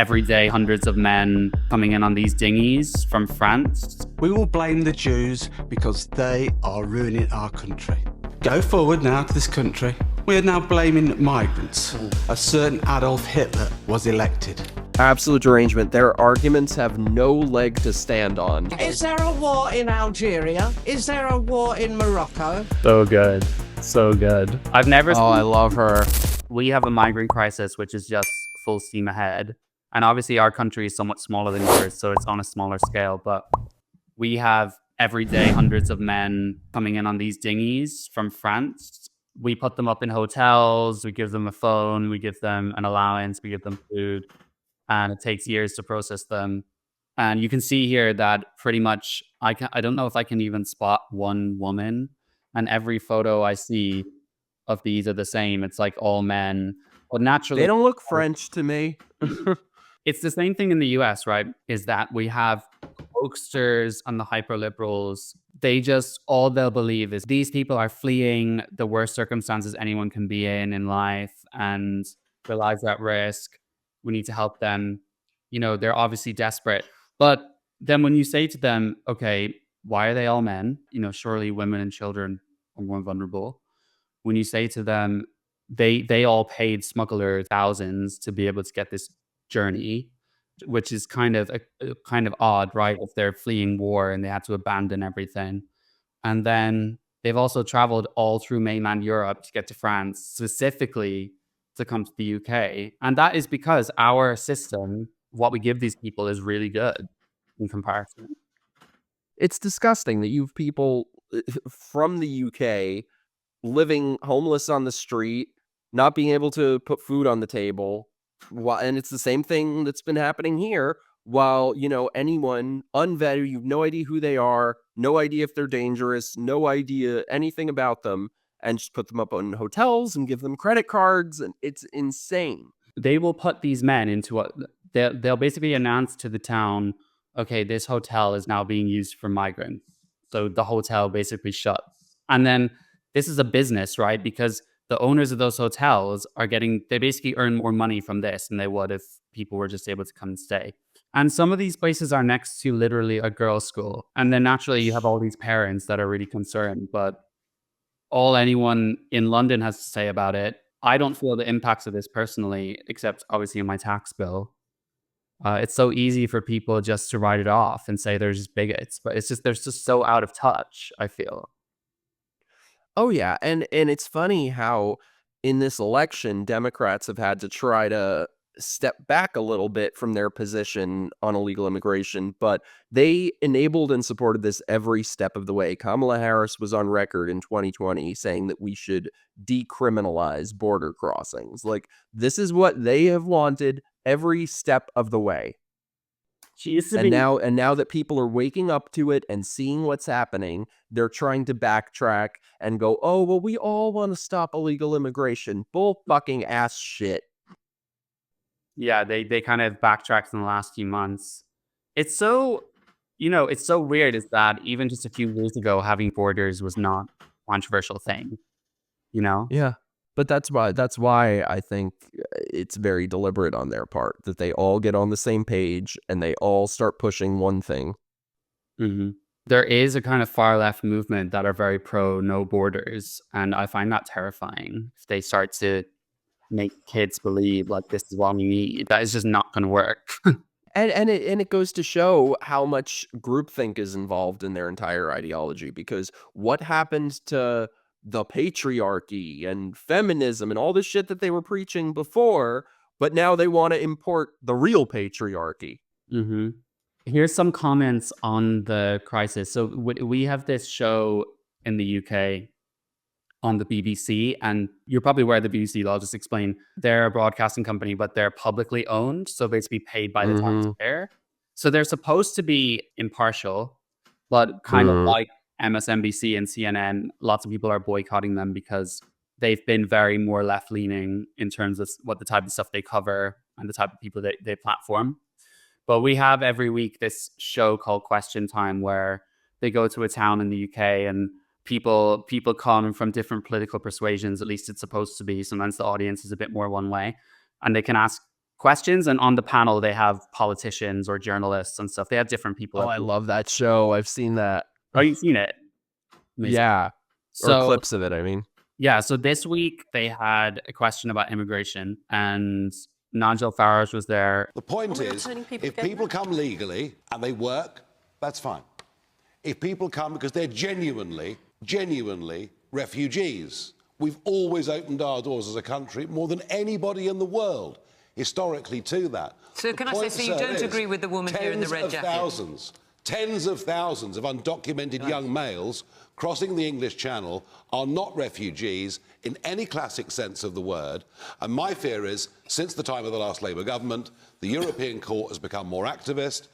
every day hundreds of men coming in on these dinghies from France. We will blame the Jews because they are ruining our country. Go forward now to this country. We are now blaming migrants. A certain Adolf Hitler was elected. Absolute derangement. Their arguments have no leg to stand on. Is there a war in Algeria? Is there a war in Morocco? So good. So good. I've never seen... I love her. We have a migrant crisis, which is just full steam ahead. And obviously our country is somewhat smaller than yours, so it's on a smaller scale. But we have every day hundreds of men coming in on these dinghies from France. We put them up in hotels. We give them a phone. We give them an allowance. We give them food. And it takes years to process them. And you can see here that pretty much, I don't know if I can even spot one woman. And every photo I see of these are the same. It's like all men. But naturally, they don't look French to me. It's the same thing in the US, right? Is that we have hoaxsters and the hyperliberals. They just, all they'll believe is these people are fleeing the worst circumstances anyone can be in life, and their lives are at risk. We need to help them. You know, they're obviously desperate. But then when you say to them, okay, why are they all men? You know, surely women and children are more vulnerable. When you say to them, they all paid smugglers thousands to be able to get this journey, which is kind of odd, right? If they're fleeing war and they had to abandon everything. And then they've also traveled all through mainland Europe to get to France, specifically to come to the UK. And that is because our system, what we give these people, is really good in comparison. It's disgusting that you have people from the UK living homeless on the street, not being able to put food on the table. And it's the same thing that's been happening here. While, you know, anyone unvetted, you have no idea who they are, no idea if they're dangerous, no idea anything about them, and just put them up on hotels and give them credit cards. And it's insane. They will put these men into what they'll basically announce to the town, okay, this hotel is now being used for migrants. So the hotel basically shuts. And then this is a business, right? Because the owners of those hotels they basically earn more money from this than they would if people were just able to come and stay. And some of these places are next to literally a girls' school. And then naturally you have all these parents that are really concerned. But all anyone in London has to say about it, I don't feel the impacts of this personally, except obviously in my tax bill. It's so easy for people just to write it off and say they're just bigots. But they're just so out of touch, I feel. Oh, yeah. And it's funny how in this election, Democrats have had to try to step back a little bit from their position on illegal immigration, but they enabled and supported this every step of the way. Kamala Harris was on record in 2020 saying that we should decriminalize border crossings. Like, this is what they have wanted every step of the way. Now that people are waking up to it and seeing what's happening, they're trying to backtrack and go, oh, well, we all want to stop illegal immigration. Bull fucking ass shit. Yeah, they kind of backtracked in the last few months. It's so, it's so weird is that even just a few years ago, having borders was not a controversial thing, you know? Yeah. But that's why I think it's very deliberate on their part that they all get on the same page and they all start pushing one thing. Mm-hmm. There is a kind of far left movement that are very pro no borders. And I find that terrifying. If they start to make kids believe like this is what we need, that is just not going to work. And it goes to show how much groupthink is involved in their entire ideology, because what happened to the patriarchy and feminism and all this shit that they were preaching before, but now they want to import the real patriarchy. Mm-hmm. Here's some comments on the crisis. So we have this show in the UK on the BBC, and you're probably aware of the BBC. I'll just explain. They're a broadcasting company, but they're publicly owned, so basically paid by the taxpayer. So they're supposed to be impartial, but kind of like MSNBC and CNN, lots of people are boycotting them because they've been very more left-leaning in terms of what the type of stuff they cover and the type of people they platform. But we have every week this show called Question Time where they go to a town in the UK and people come from different political persuasions, at least it's supposed to be. Sometimes the audience is a bit more one way, and they can ask questions, and on the panel they have politicians or journalists and stuff. They have different people. Oh, I love that show. I've seen that. Oh, you've seen it? Amazing. Yeah. Or So clips of it, I mean. yeah, so this week they had a question about immigration, and Nigel Farage was there. The point is, if people come legally and they work, that's fine. If people come because they're genuinely refugees, we've always opened our doors as a country more than anybody in the world, historically, to that. So can I say, so you don't agree with the woman here in the red jacket? Tens of thousands of undocumented young males crossing the English Channel are not refugees in any classic sense of the word. And my fear is, since the time of the last Labour government, the European Court has become more activist.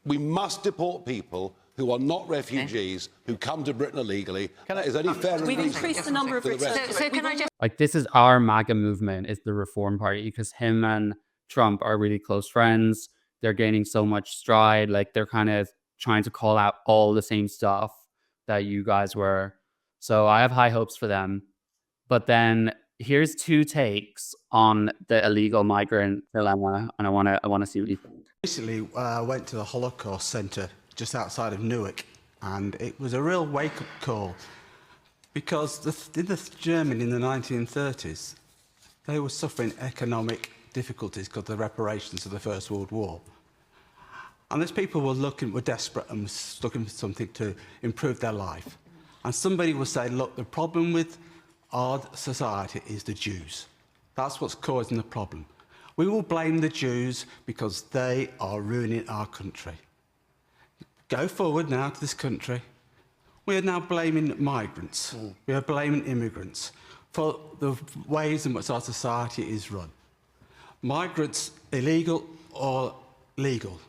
We must deport people who are not refugees, who come to Britain illegally. Is only fair and We've reasonable increased the number of So can I just... Like, this is our MAGA movement, is the Reform Party, because him and Trump are really close friends. They're gaining so much stride. Like, they're kind of trying to call out all the same stuff that you guys were. So I have high hopes for them. But then here's two takes on the illegal migrant dilemma, and I want to see what you think. Recently, I went to the Holocaust Centre just outside of Newark, and it was a real wake-up call, because in the Germany in the 1930s, they were suffering economic difficulties because of the reparations of the First World War. And these people were desperate and was looking for something to improve their life. And somebody would say, look, the problem with our society is the Jews. That's what's causing the problem. We will blame the Jews because they are ruining our country. Go forward now to this country. We are now blaming migrants. We are blaming immigrants for the ways in which our society is run. Migrants, illegal or legal,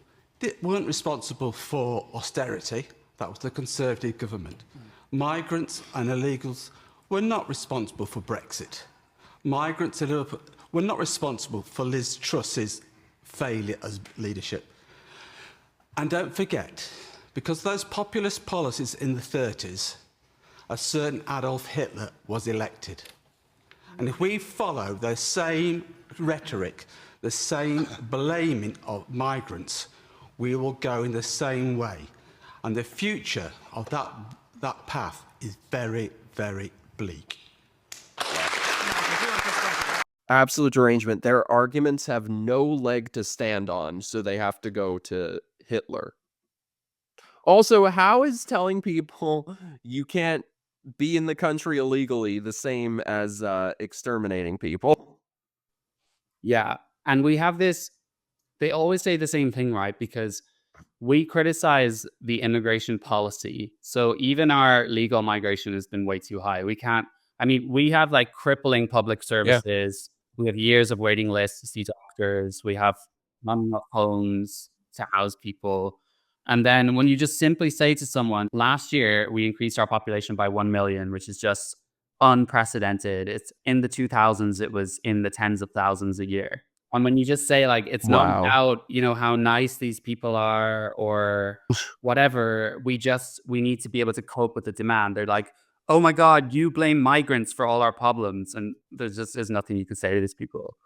they weren't responsible for austerity. That was the Conservative government. Migrants and illegals were not responsible for Brexit. Migrants were not responsible for Liz Truss's failure as leadership. And don't forget, because those populist policies in the 30s, a certain Adolf Hitler was elected. And if we follow the same rhetoric, the same blaming of migrants, we will go in the same way. And the future of that path is very, very bleak. Absolute derangement. Their arguments have no leg to stand on, so they have to go to Hitler. Also, how is telling people you can't be in the country illegally the same as exterminating people? Yeah, and we have this, they always say the same thing, right? Because we criticize the immigration policy. So even our legal migration has been way too high. We can't, I mean, we have like crippling public services. We have years of waiting lists to see doctors. We have not enough homes to house people. And then when you just simply say to someone, last year we increased our population by 1 million, which is just unprecedented. It's in the 2000s, it was in the tens of thousands a year. And when you just say, like, it's not about, you know, how nice these people are or whatever, we need to be able to cope with the demand. They're like, oh my God, you blame migrants for all our problems. And there's nothing you can say to these people.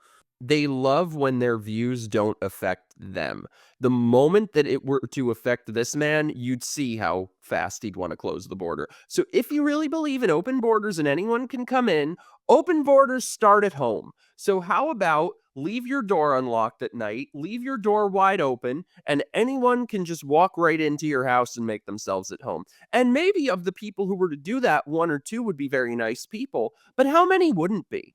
They love when their views don't affect them. The moment that it were to affect this man, you'd see how fast he'd want to close the border. So if you really believe in open borders and anyone can come in, open borders start at home. So how about leave your door unlocked at night, leave your door wide open, and anyone can just walk right into your house and make themselves at home. And maybe of the people who were to do that, 1 or 2 would be very nice people, but how many wouldn't be?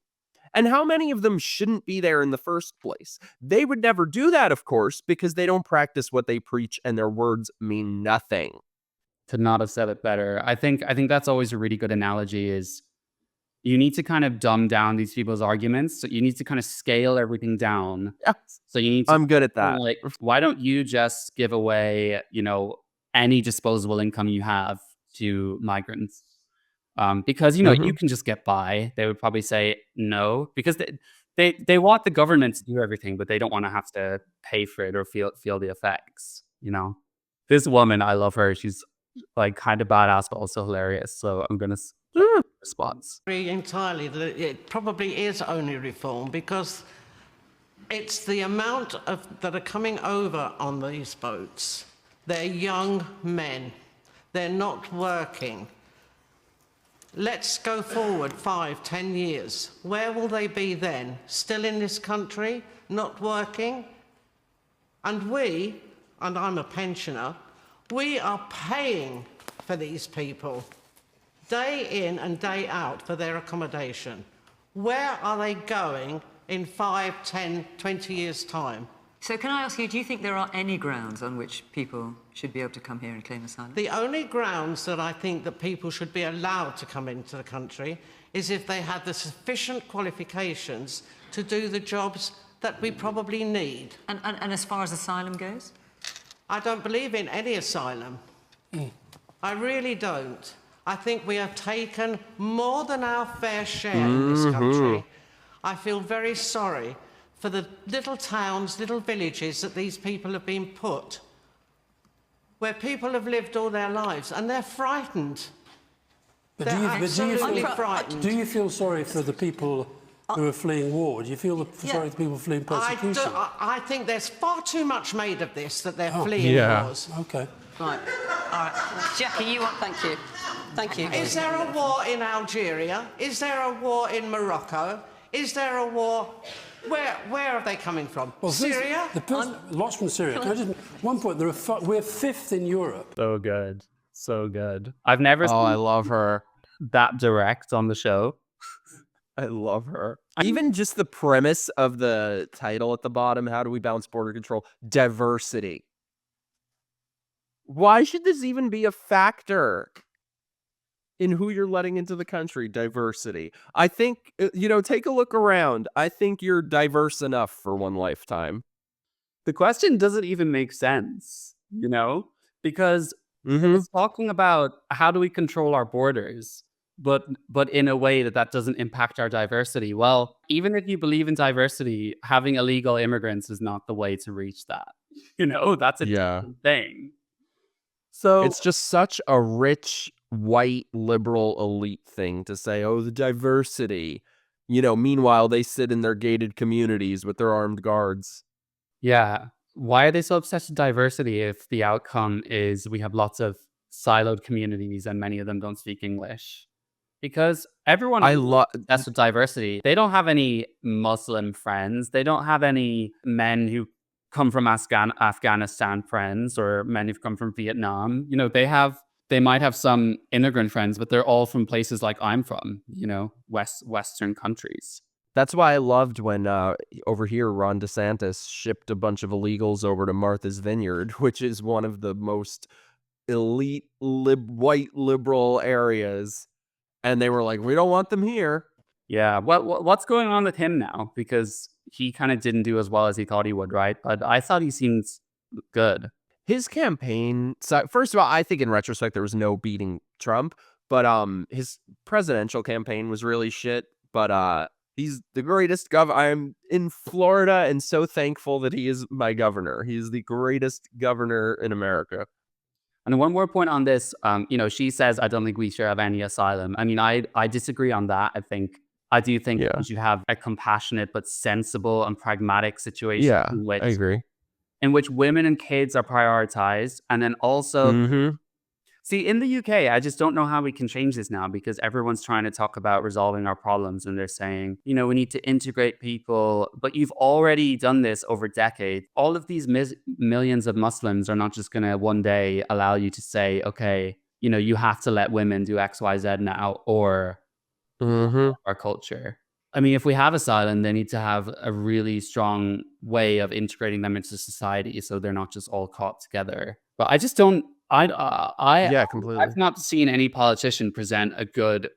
And how many of them shouldn't be there in the first place? They would never do that, of course, because they don't practice what they preach and their words mean nothing. To not have said it better. I think that's always a really good analogy, is you need to kind of dumb down these people's arguments. So you need to kind of scale everything down. Yeah. So you need to, I'm good at that. Like, why don't you just give away, you know, any disposable income you have to migrants? Because, you know, you can just get by. They would probably say no, because they want the government to do everything, but they don't want to have to pay for it or feel the effects, you know. This woman, I love her. She's like kind of badass, but also hilarious. So I'm going to response. Entirely that it probably is only reform, because It's the amount that are coming over on these boats. They're young men. They're not working. Let's go forward 5, 10 years. Where will they be then? Still in this country, not working? And we, and I'm a pensioner, we are paying for these people day in and day out for their accommodation. Where are they going in 5, 10, 20 years' time? So can I ask you, do you think there are any grounds on which people should be able to come here and claim asylum? The only grounds that I think that people should be allowed to come into the country is if they had the sufficient qualifications to do the jobs that we probably need. And as far as asylum goes? I don't believe in any asylum. I really don't. I think we have taken more than our fair share in this country. I feel very sorry for the little towns, little villages that these people have been put, where people have lived all their lives and they're frightened. But They're do absolutely frightened. you feel sorry for the people who are fleeing war? Do you feel sorry for people fleeing persecution? I think there's far too much made of this, that they're fleeing wars. Okay. Right. All right. Jackie, you want... Thank you. Thank you. Is there a war in Algeria? Is there a war in Morocco? Is there a war... Where are they coming from? Well, Syria? Lots from Syria. Can I just, one point, we're 5th in Europe. So good. So good. I've never Oh, I seen love her. that direct on the show. I love her. Even just the premise of the title at the bottom, how do we balance border control? Diversity. Why should this even be a factor in who you're letting into the country? Diversity. I think, take a look around. I think you're diverse enough for one lifetime. The question doesn't even make sense, because it's talking about how do we control our borders, but in a way that doesn't impact our diversity. Well, even if you believe in diversity, having illegal immigrants is not the way to reach that. That's a different thing. So it's just such a rich, white, liberal elite thing to say, oh, the diversity. Meanwhile, they sit in their gated communities with their armed guards. Yeah. Why are they so obsessed with diversity if the outcome is we have lots of siloed communities and many of them don't speak English? Because everyone is obsessed with diversity. They don't have any Muslim friends. They don't have any men who come from Afghanistan friends or men who've come from Vietnam. They might have some immigrant friends, but they're all from places like I'm from, Western countries. That's why I loved when over here, Ron DeSantis shipped a bunch of illegals over to Martha's Vineyard, which is one of the most elite white liberal areas. And they were like, we don't want them here. Yeah. What's going on with him now? Because he kind of didn't do as well as he thought he would, right? But I thought he seemed good. His campaign, so first of all, I think in retrospect, there was no beating Trump. But his presidential campaign was really shit. But he's the greatest governor. I'm in Florida and so thankful that he is my governor. He's the greatest governor in America. And one more point on this, she says, I don't think we should have any asylum. I mean, I disagree on that. I do think we should have a compassionate but sensible and pragmatic situation I agree. in which women and kids are prioritized. And then also, see, in the UK, I just don't know how we can change this now because everyone's trying to talk about resolving our problems. And they're saying, we need to integrate people. But you've already done this over decades. All of these millions of Muslims are not just going to one day allow you to say, okay, you have to let women do X, Y, Z now or our culture. I mean, if we have asylum, they need to have a really strong way of integrating them into society so they're not just all caught together. But I just don't, completely. I've not seen any politician present a good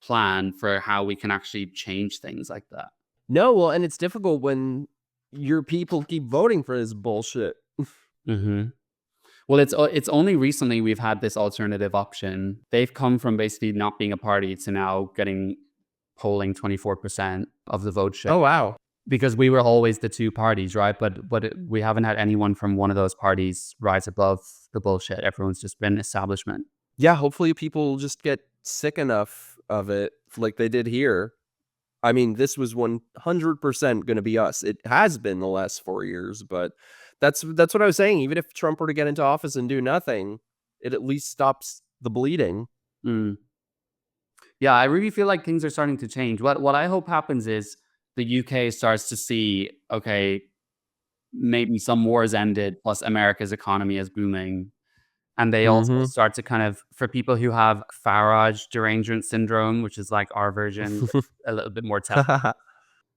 plan for how we can actually change things like that. No, well, and it's difficult when your people keep voting for this bullshit. Well, it's only recently we've had this alternative option. They've come from basically not being a party to now polling 24% of the vote share. Oh, wow. Because we were always the two parties, right? But we haven't had anyone from one of those parties rise above the bullshit. Everyone's just been establishment. Yeah, hopefully people just get sick enough of it like they did here I mean, this was 100% going to be us. It has been the last 4 years, but that's what I was saying. Even if Trump were to get into office and do nothing, it at least stops the bleeding. Mm. Yeah, I really feel like things are starting to change. What I hope happens is the UK starts to see, okay, maybe some wars ended, plus America's economy is booming. And they also start to kind of, for people who have Farage derangement syndrome, which is like our version, a little bit more tough.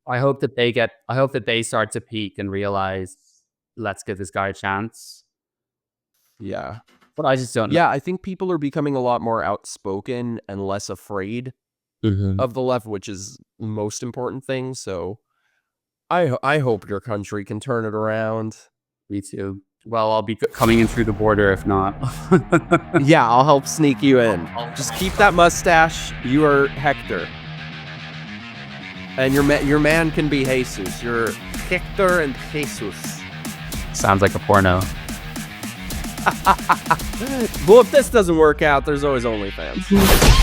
I hope that they start to peak and realize, let's give this guy a chance. Yeah. But I just don't know. Yeah, I think people are becoming a lot more outspoken and less afraid of the left, which is the most important thing. So I hope your country can turn it around. Me too. Well, I'll be coming in through the border if not. Yeah, I'll help sneak you in. Just keep that mustache. You are Hector. And your man can be Jesus. You're Hector and Jesus. Sounds like a porno. Well, if this doesn't work out, there's always OnlyFans.